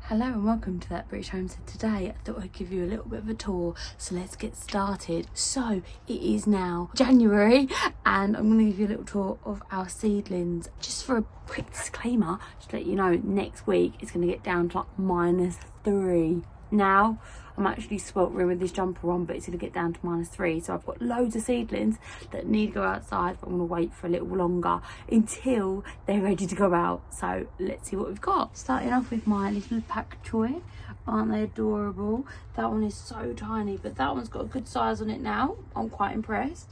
Hello and welcome to That British Homestead. Today I thought I'd give you a little bit of a tour, so let's get started. So it is now January and I'm going to give you a little tour of our seedlings. Just for a quick disclaimer, just to let you know, next week it's going to get down to like -3. Now I'm actually sweltering with this jumper on, but it's going to get down to -3. So I've got loads of seedlings that need to go outside, but I'm going to wait for a little longer until they're ready to go out. So let's see what we've got. Starting off with my little pak choy. Aren't they adorable? That one is so tiny, but that one's got a good size on it now. I'm quite impressed.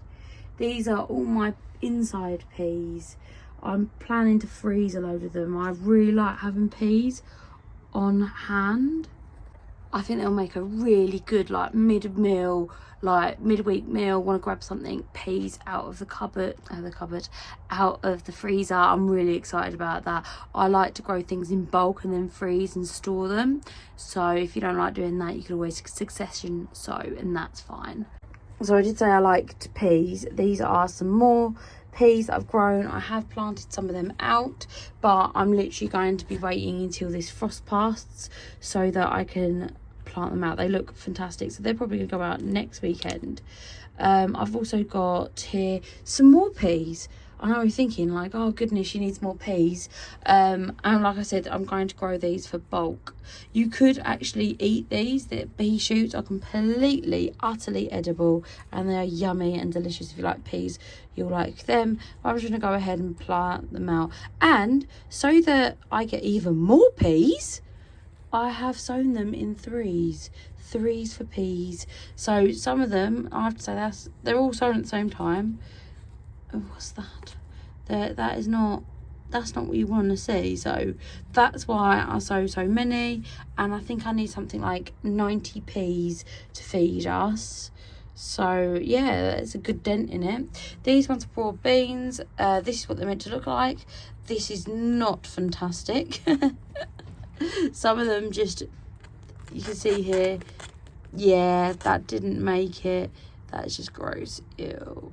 These are all my inside peas. I'm planning to freeze a load of them. I really like having peas on hand. I think they'll make a really good like midweek meal. Want to grab something, peas out of the cupboard, out of the freezer. I'm really excited about that. I like to grow things in bulk and then freeze and store them. So if you don't like doing that, you can always succession sow, and that's fine. So I did say I liked peas. These are some more peas that I've grown. I have planted some of them out, but I'm literally going to be waiting until this frost passes so that I can plant them out. They look fantastic, so they're probably gonna go out next weekend. I've also got here some more peas. I know you're thinking like, oh goodness, she needs more peas. And like I said, I'm going to grow these for bulk. You could actually eat these. The pea shoots are completely utterly edible and they are yummy and delicious. If you like peas, you'll like them. I'm just gonna go ahead and plant them out, and so that I get even more peas, I have sown them in threes for peas. So some of them, I have to say, they're all sown at the same time. Oh, what's that? That's not what you want to see. So that's why I sow so many, and I think I need something like 90 peas to feed us. So yeah, there's a good dent in it. These ones are broad beans. This is what they're meant to look like. This is not fantastic. Some of them just, you can see here, yeah, that didn't make it. That's just gross. Ew.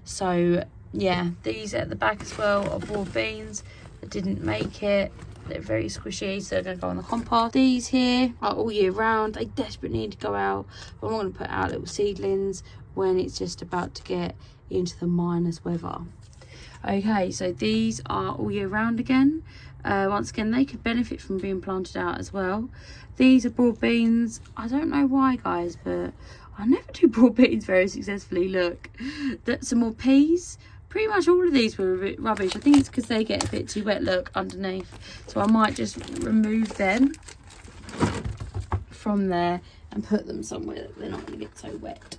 So yeah, these at the back as well are broad beans that didn't make it. They're very squishy, so they're going to go on the compost. These here are all year round. They desperately need to go out, but I'm going to put out little seedlings when it's just about to get into the minus weather. Okay, so these are all year round again. Once again, they could benefit from being planted out as well. These are broad beans. I don't know why, guys, but I never do broad beans very successfully. Look, that's some more peas. Pretty much all of these were a bit rubbish. I think it's because they get a bit too wet, look, underneath. So I might just remove them from there and put them somewhere that they're not going to get so wet.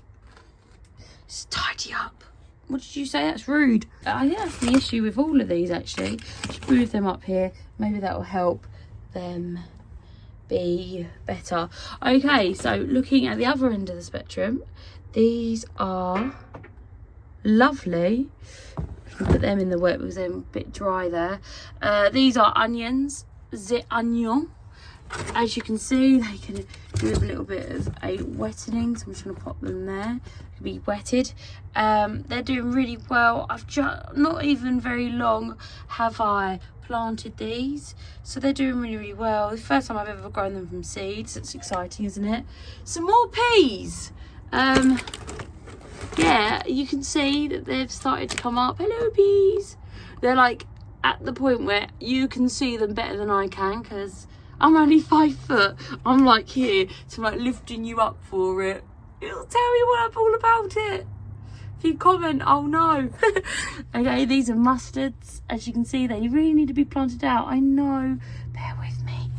Just tidy up. What did you say? That's rude. I think that's the issue with all of these, actually. Just move them up here. Maybe that will help them be better. Okay, so looking at the other end of the spectrum, these are lovely. Put them in the wet because they're a bit dry there. These are onions. The onion. As you can see, they can do with a little bit of a wetting, so I'm just going to pop them there. Can be wetted. They're doing really well. I've just not even very long have I planted these, so they're doing really well. The first time I've ever grown them from seeds. It's exciting, isn't it? Some more peas. Yeah, you can see that they've started to come up. Hello, peas. They're like at the point where you can see them better than I can, because I'm only 5 foot. I'm like here, so I'm like lifting you up for it. It'll tell you what I'm all about it. If you comment, oh no. Okay, these are mustards. As you can see, they really need to be planted out. I know, bear with me.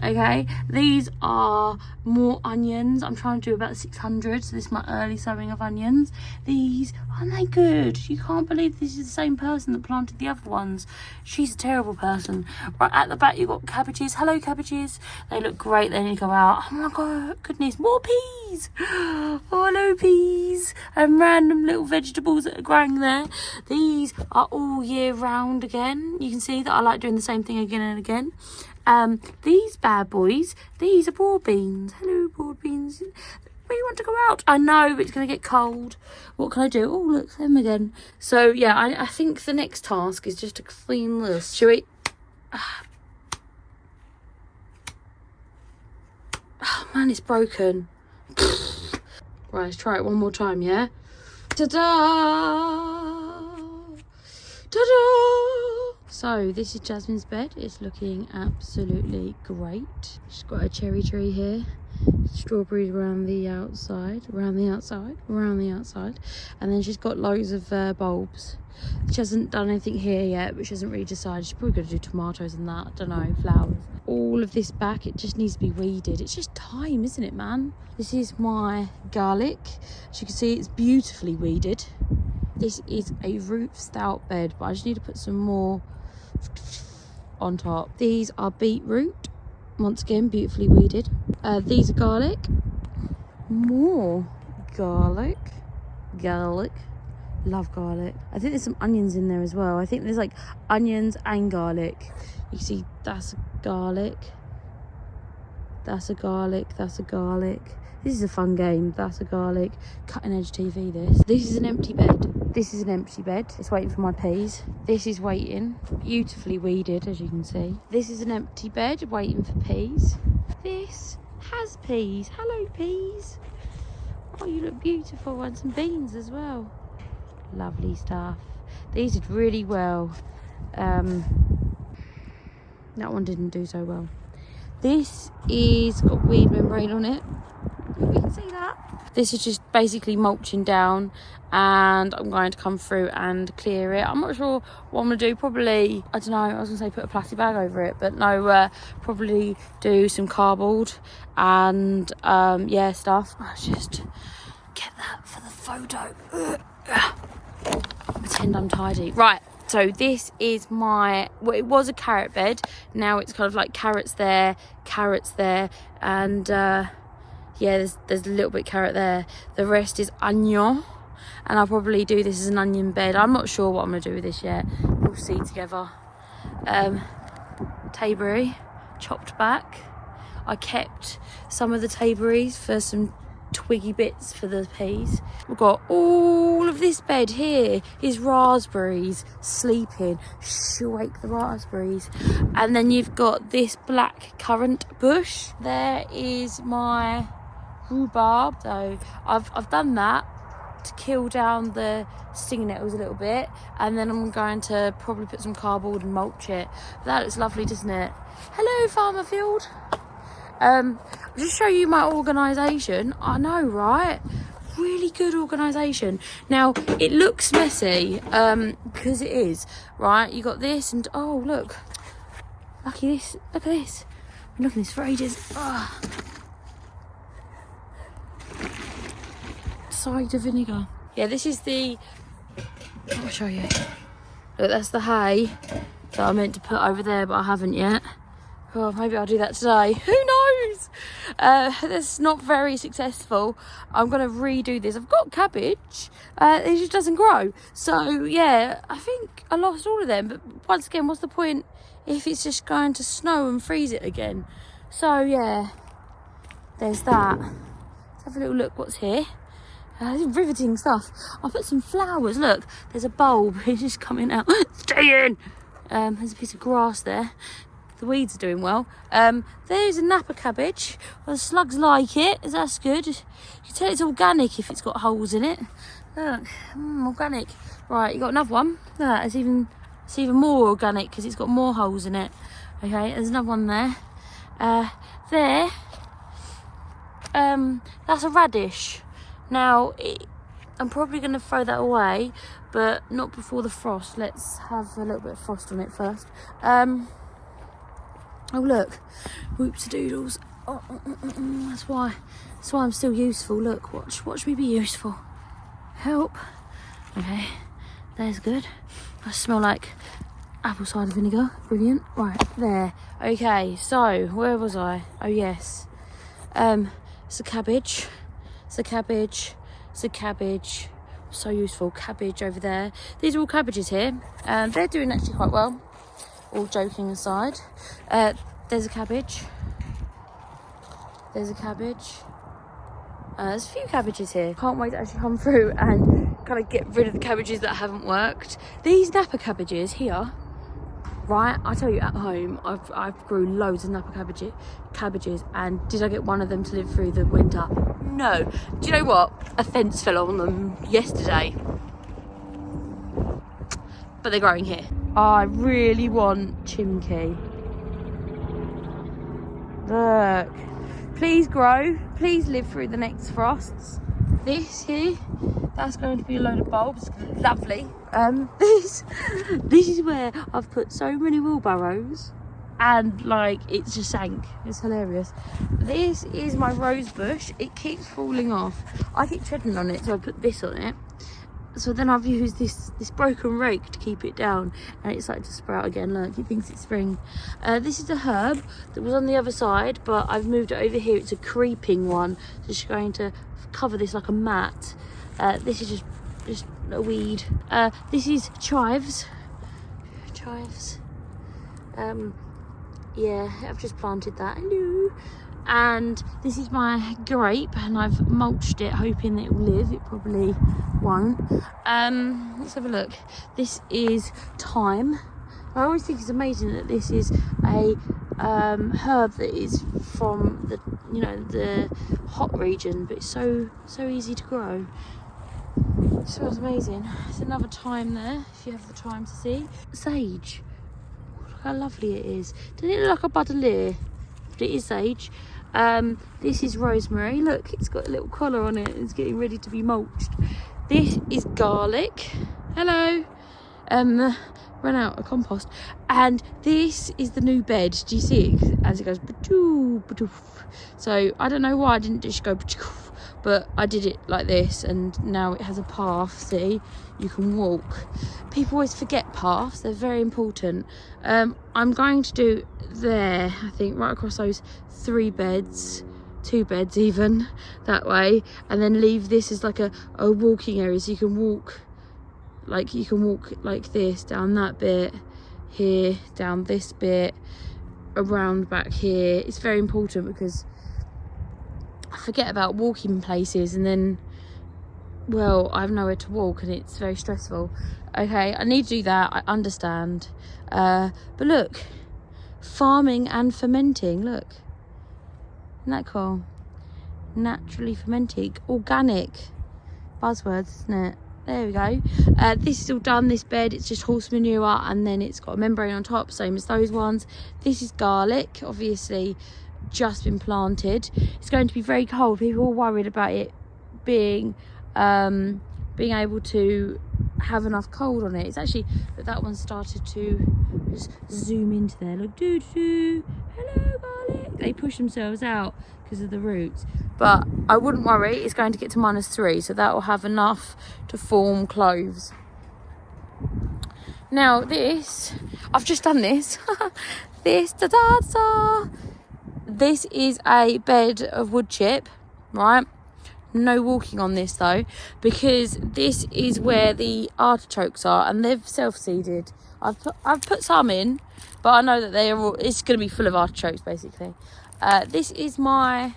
Okay, these are more onions. I'm trying to do about 600, so this is my early sowing of onions. These, aren't they good? You can't believe this is the same person that planted the other ones. She's a terrible person. Right at the back, you've got cabbages. Hello, cabbages. They look great. They need to go out. Oh my god, goodness, more peas. Oh, hello, peas. And random little vegetables that are growing there. These are all year round again. You can see that I like doing the same thing again and again. These bad boys, these are broad beans. Hello, broad beans. Where you want to go out? I know, but it's going to get cold. What can I do? Oh, look, them again. So, yeah, I think the next task is just to clean this. Shall we? Man, it's broken. Right, let's try it one more time, yeah? Ta-da! Ta-da! So, this is Jasmine's bed. It's looking absolutely great. She's got a cherry tree here. Strawberries around the outside, around the outside, around the outside. And then she's got loads of bulbs. She hasn't done anything here yet, but she hasn't really decided. She's probably going to do tomatoes and that. I don't know, flowers. All of this back, it just needs to be weeded. It's just time, isn't it, man? This is my garlic. As you can see, it's beautifully weeded. This is a root stout bed, but I just need to put some more on top. These are beetroot. Once again, beautifully weeded. These are garlic. More garlic. Garlic. Love garlic. I think there's some onions in there as well. I think there's like onions and garlic. You can see that's a garlic. That's a garlic. That's a garlic. This is a fun game. That's a garlic. Cutting edge TV, this. This is an empty bed. This is an empty bed. It's waiting for my peas. This is waiting. Beautifully weeded, as you can see. This is an empty bed waiting for peas. This has peas. Hello, peas. Oh, you look beautiful. And some beans as well. Lovely stuff. These did really well. That one didn't do so well. This is got weed membrane on it. You can see that. This is just basically mulching down, and I'm going to come through and clear it. I'm not sure what I'm going to do. Probably, I don't know, I was going to say put a plastic bag over it, but no, probably do some cardboard and yeah, stuff. Let's just get that for the photo. Pretend I'm tidy. Right, so this is my, well, it was a carrot bed. Now it's kind of like carrots there, and yeah, there's a little bit carrot there. The rest is onion, and I'll probably do this as an onion bed. I'm not sure what I'm going to do with this yet. We'll see together. Tayberry, chopped back. I kept some of the tayberries for some twiggy bits for the peas. We've got all of this bed here is raspberries sleeping. Wake the raspberries. And then you've got this black currant bush. There is my rhubarb. So I've done that to kill down the stinging nettles a little bit, and then I'm going to probably put some cardboard and mulch it. That looks lovely, doesn't it? Hello, farmer field. I'll just show you my organisation. I know, right? Really good organisation. Now, it looks messy, because it is, right? You got this, and oh, look. Lucky this. Look at this. I've been looking at this for ages. Cider vinegar. Yeah, this is the, I'll show you. Look, that's the hay that I meant to put over there, but I haven't yet. Oh, maybe I'll do that today. Who knows? That's not very successful. I'm going to redo this. I've got cabbage. It just doesn't grow. So, yeah, I think I lost all of them. But once again, what's the point if it's just going to snow and freeze it again? So, yeah, there's that. Let's have a little look what's here. Riveting stuff. I'll put some flowers. Look, there's a bulb. It's just coming out. Stay in. There's a piece of grass there. The weeds are doing well. There's a Napa cabbage. Well, the slugs like it. That's good. You can tell it's organic if it's got holes in it. Look, organic. Right, you got another one. Look, it's even more organic because it's got more holes in it. Okay, there's another one there. That's a radish. Now, I'm probably going to throw that away, but not before the frost. Let's have a little bit of frost on it first. Oh look, whoops-a-doodles. That's why I'm still useful. Look, watch me be useful. Help. Okay, there's good. I smell like apple cider vinegar. Brilliant. Right, there. Okay, so where was I? Oh yes. It's a cabbage. It's a cabbage. It's a cabbage. So useful. Cabbage over there. These are all cabbages here. They're doing actually quite well. All joking aside. There's a cabbage. There's a cabbage. There's a few cabbages here. Can't wait to actually come through and kind of get rid of the cabbages that haven't worked. These Napa cabbages here, right? I tell you, at home, I've grew loads of Napa cabbages, and did I get one of them to live through the winter? No. Do you know what? A fence fell on them yesterday. But they're growing here. I really want chimkey. Look. Please grow. Please live through the next frosts. This here, that's going to be a load of bulbs. Lovely. This is where I've put so many wheelbarrows, and like it's just sank. It's hilarious. This is my rose bush. It keeps falling off. I keep treading on it, so I put this on it. So then I've used this broken rake to keep it down, and it's started to sprout again. Look, it thinks it's spring. This is a herb that was on the other side, but I've moved it over here. It's a creeping one, so it's going to cover this like a mat. This is just a weed. This is chives. Yeah, I've just planted that. Hello. And this is my grape, and I've mulched it hoping that it will live. It probably won't. Let's have a look. This is thyme. I always think it's amazing that this is a herb that is from the hot region, but it's so easy to grow. It smells amazing. It's another thyme there, if you have the time to see. Sage. Look how lovely it is. Doesn't it look like a buddleia? But it is sage. This is rosemary. Look, it's got a little collar on it. It's getting ready to be mulched. This is garlic. Hello. Run out of compost. And this is the new bed. Do you see it as it goes? So I don't know why I didn't just go, but I did it like this, and now it has a path. See, you can walk. People always forget paths. They're very important. I'm going to do there, I think, right across those 3 beds, 2 beds even, that way, and then leave this as like a walking area, so you can walk like this down that bit here, down this bit, around back here. It's very important because I forget about walking places, and then, well, I have nowhere to walk, and it's very stressful. Okay, I need to do that, I understand. But look, farming and fermenting, look. Isn't that cool? Naturally fermenting, organic. Buzzwords, isn't it? There we go. This is all done, this bed. It's just horse manure, and then it's got a membrane on top, same as those ones. This is garlic, obviously just been planted. It's going to be very cold. People are worried about it being able to have enough cold on it. It's actually that one started to just zoom into there. Look, hello garlic. They push themselves out because of the roots, but I wouldn't worry. It's going to get to -3, so that will have enough to form cloves. Now this, I've just done this. This is a bed of wood chip, right? No walking on this though, because this is where the artichokes are, and they've self-seeded. I've put some in, but I know that it's going to be full of artichokes basically. This is my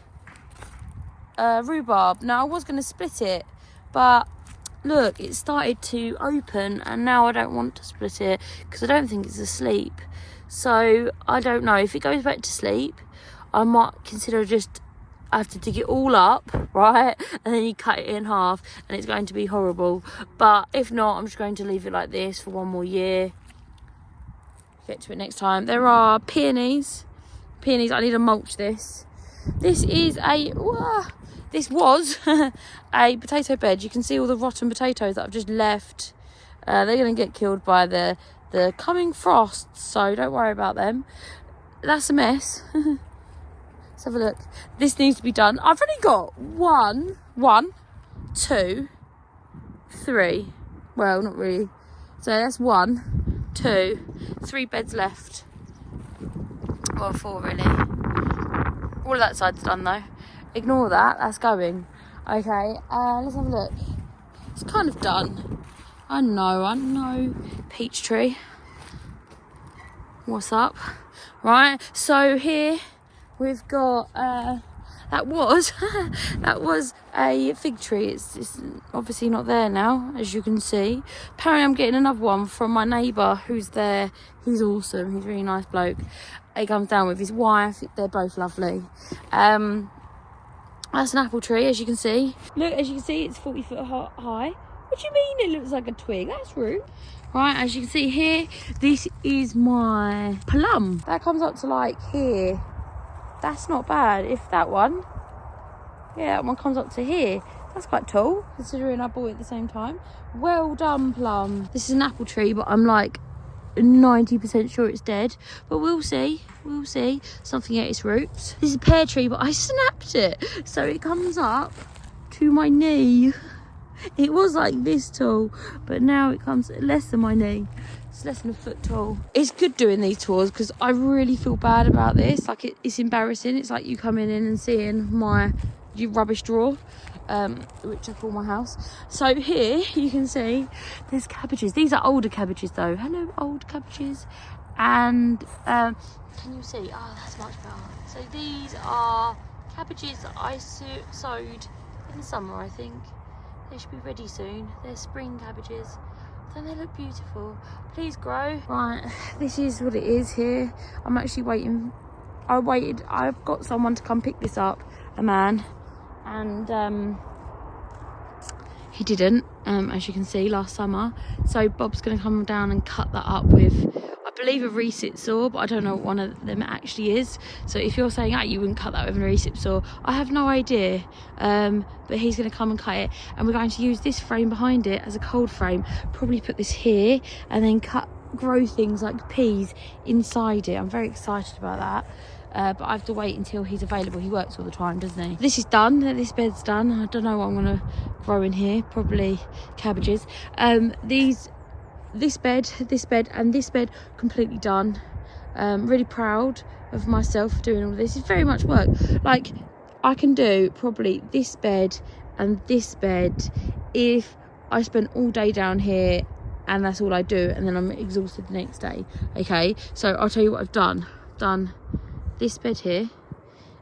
rhubarb. Now I was going to split it, but look, it started to open, and now I don't want to split it because I don't think it's asleep. So I don't know, if it goes back to sleep, I might consider I have to dig it all up, right? And then you cut it in half, and it's going to be horrible. But if not, I'm just going to leave it like this for 1 more year. Get to it next time. There are peonies. I need to mulch this. This is this was a potato bed. You can see all the rotten potatoes that I've just left. They're going to get killed by the coming frosts, so don't worry about them. That's a mess. Let's have a look. This needs to be done. I've only got 1, 2, 3. Well, not really. So that's 1, 2, 3 beds left. Well, 4 really. All of that side's done though. Ignore that. That's going. Okay. Let's have a look. It's kind of done. I know. Peach tree. What's up? Right. So here we've got That was that was a fig tree. It's obviously not there now, as you can see. Apparently I'm getting another one from my neighbour who's there. He's awesome. He's a really nice bloke. He comes down with his wife. They're both lovely. That's an apple tree, as you can see. Look, as you can see, it's 40 foot high. What do you mean it looks like a twig? That's rude. Right, as you can see here, this is my plum. That comes up to like here. That's not bad. If that one, yeah, that one comes up to here. That's quite tall, considering I bought it at the same time. Well done, plum. This is an apple tree, but I'm like 90% sure it's dead, but we'll see. Something ate its roots. This is a pear tree, but I snapped it, so it comes up to my knee. It was like this tall, but now it comes less than my knee. It's less than a foot tall. It's good doing these tours because I really feel bad about this. Like it's embarrassing. It's like you coming in and seeing my rubbish drawer, which I call my house. So here you can see there's cabbages. These are older cabbages though. Hello, old cabbages. And can you see? Oh, that's much better. So these are cabbages that I sowed in the summer, I think. They should be ready soon. They're spring cabbages. Don't they look beautiful? Please grow. Right, this is what it is here. I'm actually waiting. I've got someone to come pick this up, a man, and he didn't, as you can see, last summer. So Bob's going to come down and cut that up with, I believe, a recip saw, but I don't know what one of them actually is. So if you're saying, you wouldn't cut that with a recip saw, I have no idea. But he's going to come and cut it, and we're going to use this frame behind it as a cold frame. Probably put this here, and then grow things like peas inside it. I'm very excited about that. But I have to wait until he's available. He works all the time, doesn't he? This is done. This bed's done. I don't know what I'm going to grow in here. Probably cabbages. This bed, and this bed completely done. Really proud of myself for doing all this. It's very much work. Like, I can do probably this bed and this bed if I spend all day down here and that's all I do, and then I'm exhausted the next day. Okay, so I'll tell you what I've done. Done this bed here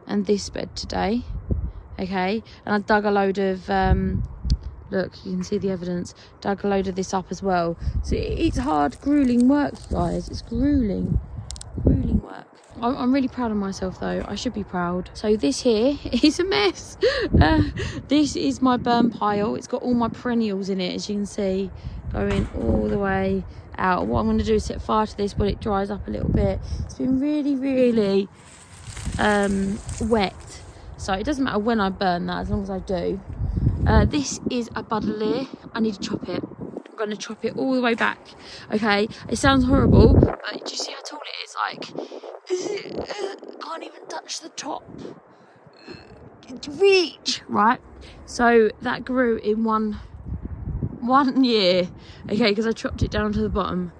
and this bed today. Okay, and I dug a load of look, you can see the evidence. Dug a load of this up as well. So it's hard, grueling work, guys. It's grueling work. I'm really proud of myself though. I should be proud. So this here is a mess. This is my burn pile. It's got all my perennials in it, as you can see, going all the way out. What I'm going to do is set fire to this when it dries up a little bit. It's been really wet, so it doesn't matter when I burn that, as long as I do. This is a buddleia. I need to chop it. I'm going to chop it all the way back. Okay, it sounds horrible, but do you see how tall it is? Like, can't even touch the top to reach, right? So that grew in one year, okay, because I chopped it down to the bottom.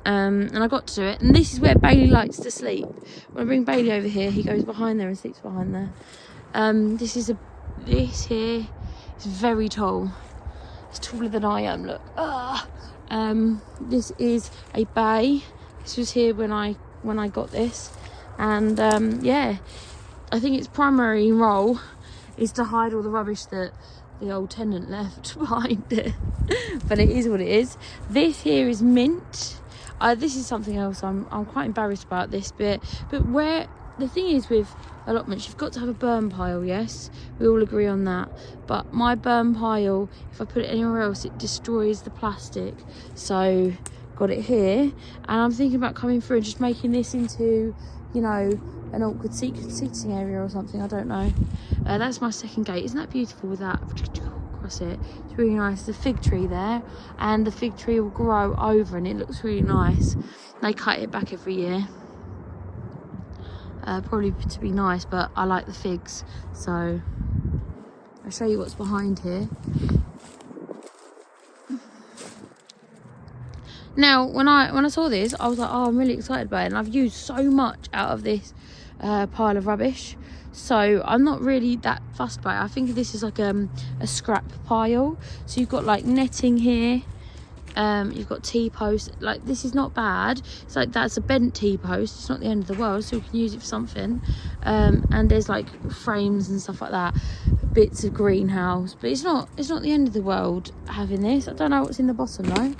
And I got to do it, and this is where Bailey likes to sleep. When I bring Bailey over here, he goes behind there and sleeps behind there. This here is very tall. It's taller than I am. Look. This is a bay. This was here when I got this, and yeah, I think its primary role is to hide all the rubbish that the old tenant left behind it. But it is what it is. This here is mint. This is something else I'm quite embarrassed about this bit, but where the thing is with allotments, you've got to have a burn pile. Yes, we all agree on that, but my burn pile, if I put it anywhere else, it destroys the plastic. So got it here, and I'm thinking about coming through and just making this into, you know, an awkward seating area or something. I don't know. That's my second gate. Isn't that beautiful with that across it? It's really nice. There's a fig tree there, and the fig tree will grow over, and it looks really nice. They cut it back every year, probably to be nice, but I like the figs, so I'll show you what's behind here. Now, when I saw this, I was like, oh, I'm really excited about it, and I've used so much out of this pile of rubbish, so I'm not really that fussed about it. I think this is like a scrap pile. So you've got like netting here, You've got T-posts. Like, this is not bad. It's like, that's a bent T-post. It's not the end of the world, so we can use it for something. And there's like frames and stuff like that, bits of greenhouse, but it's not the end of the world having this. I don't know what's in the bottom though.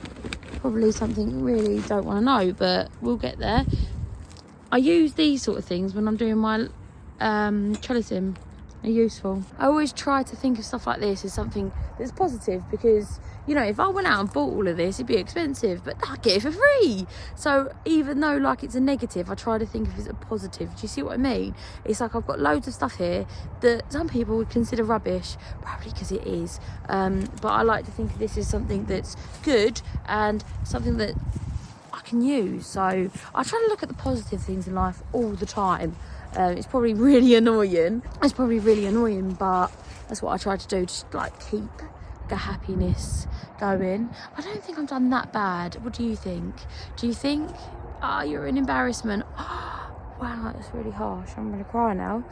Probably something really don't want to know, but we'll get there. I use these sort of things when I'm doing my trellising. They're useful. I always try to think of stuff like this as something that's positive, because, you know, if I went out and bought all of this, it'd be expensive, but I get it for free. So even though like it's a negative, I try to think of it as a positive. Do you see what I mean? It's like I've got loads of stuff here that some people would consider rubbish, probably because it is. But I like to think of this as something that's good and something that I can use. So I try to look at the positive things in life all the time. It's probably really annoying. But that's what I try to do, just like keep the happiness going. I don't think I've done that bad. What do you think? Do you think, you're an embarrassment? Wow, that's really harsh. I'm gonna cry now.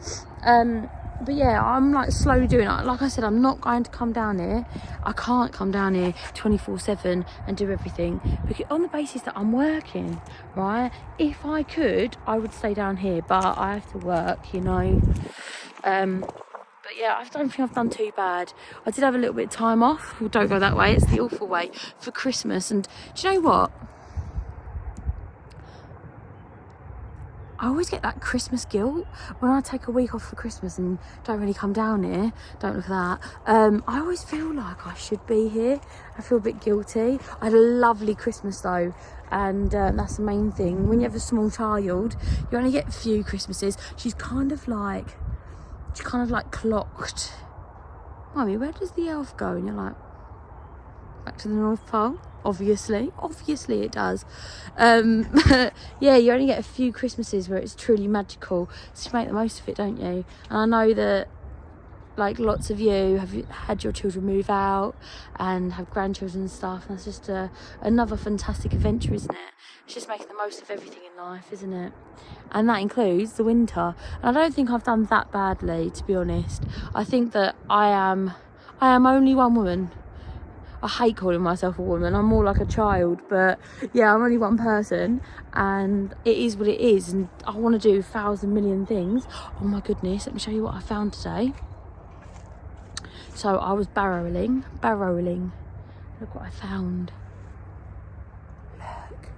But yeah, I'm like slowly doing it. Like I said, I'm not going to come down here. I can't come down here 24/7 and do everything, because on the basis that I'm working, right? If I could, I would stay down here, but I have to work, you know. But yeah, I don't think I've done too bad. I did have a little bit of time off. Well, don't go that way, it's the awful way, for Christmas. And do you know what? I always get that Christmas guilt when I take a week off for Christmas and don't really come down here. Don't look at that. I always feel like I should be here. I feel a bit guilty. I had a lovely Christmas though, and that's the main thing. When you have a small child, you only get a few Christmases. She's kind of like clocked. Mummy, where does the elf go? And you're like, back to the North Pole. Obviously it does. Yeah, you only get a few Christmases where it's truly magical, so you make the most of it, don't you? And I know that like lots of you have had your children move out and have grandchildren and stuff, and that's just another fantastic adventure, isn't it? It's just making the most of everything in life, isn't it? And that includes the winter. And I don't think I've done that badly, to be honest. I think that I am only one woman. I hate calling myself a woman. I'm more like a child, but yeah, I'm only one person, and it is what it is. And I want to do 1,000 million things. Oh my goodness, let me show you what I found today. So I was barrowing. Look what I found. Look.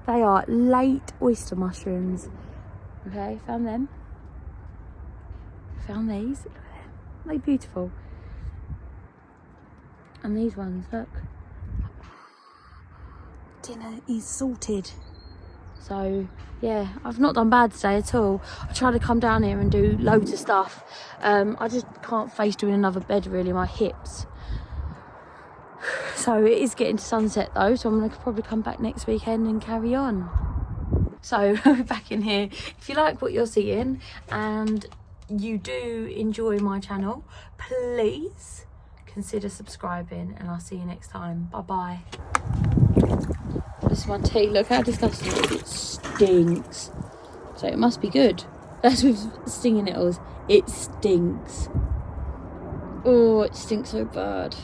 They are late oyster mushrooms. Okay, found them. Found these. Look at them. They're beautiful. And these ones, look. Dinner is sorted. So yeah, I've not done bad today at all. I try to come down here and do loads of stuff. I just can't face doing another bed really, my hips. So it is getting to sunset though, so I'm gonna probably come back next weekend and carry on. So we're back in here. If you like what you're seeing and you do enjoy my channel, please consider subscribing, and I'll see you next time. Bye bye. This is my tea. Look how disgusting it is. It stinks. So it must be good. That's with stinging nettles. It stinks. Oh, it stinks so bad.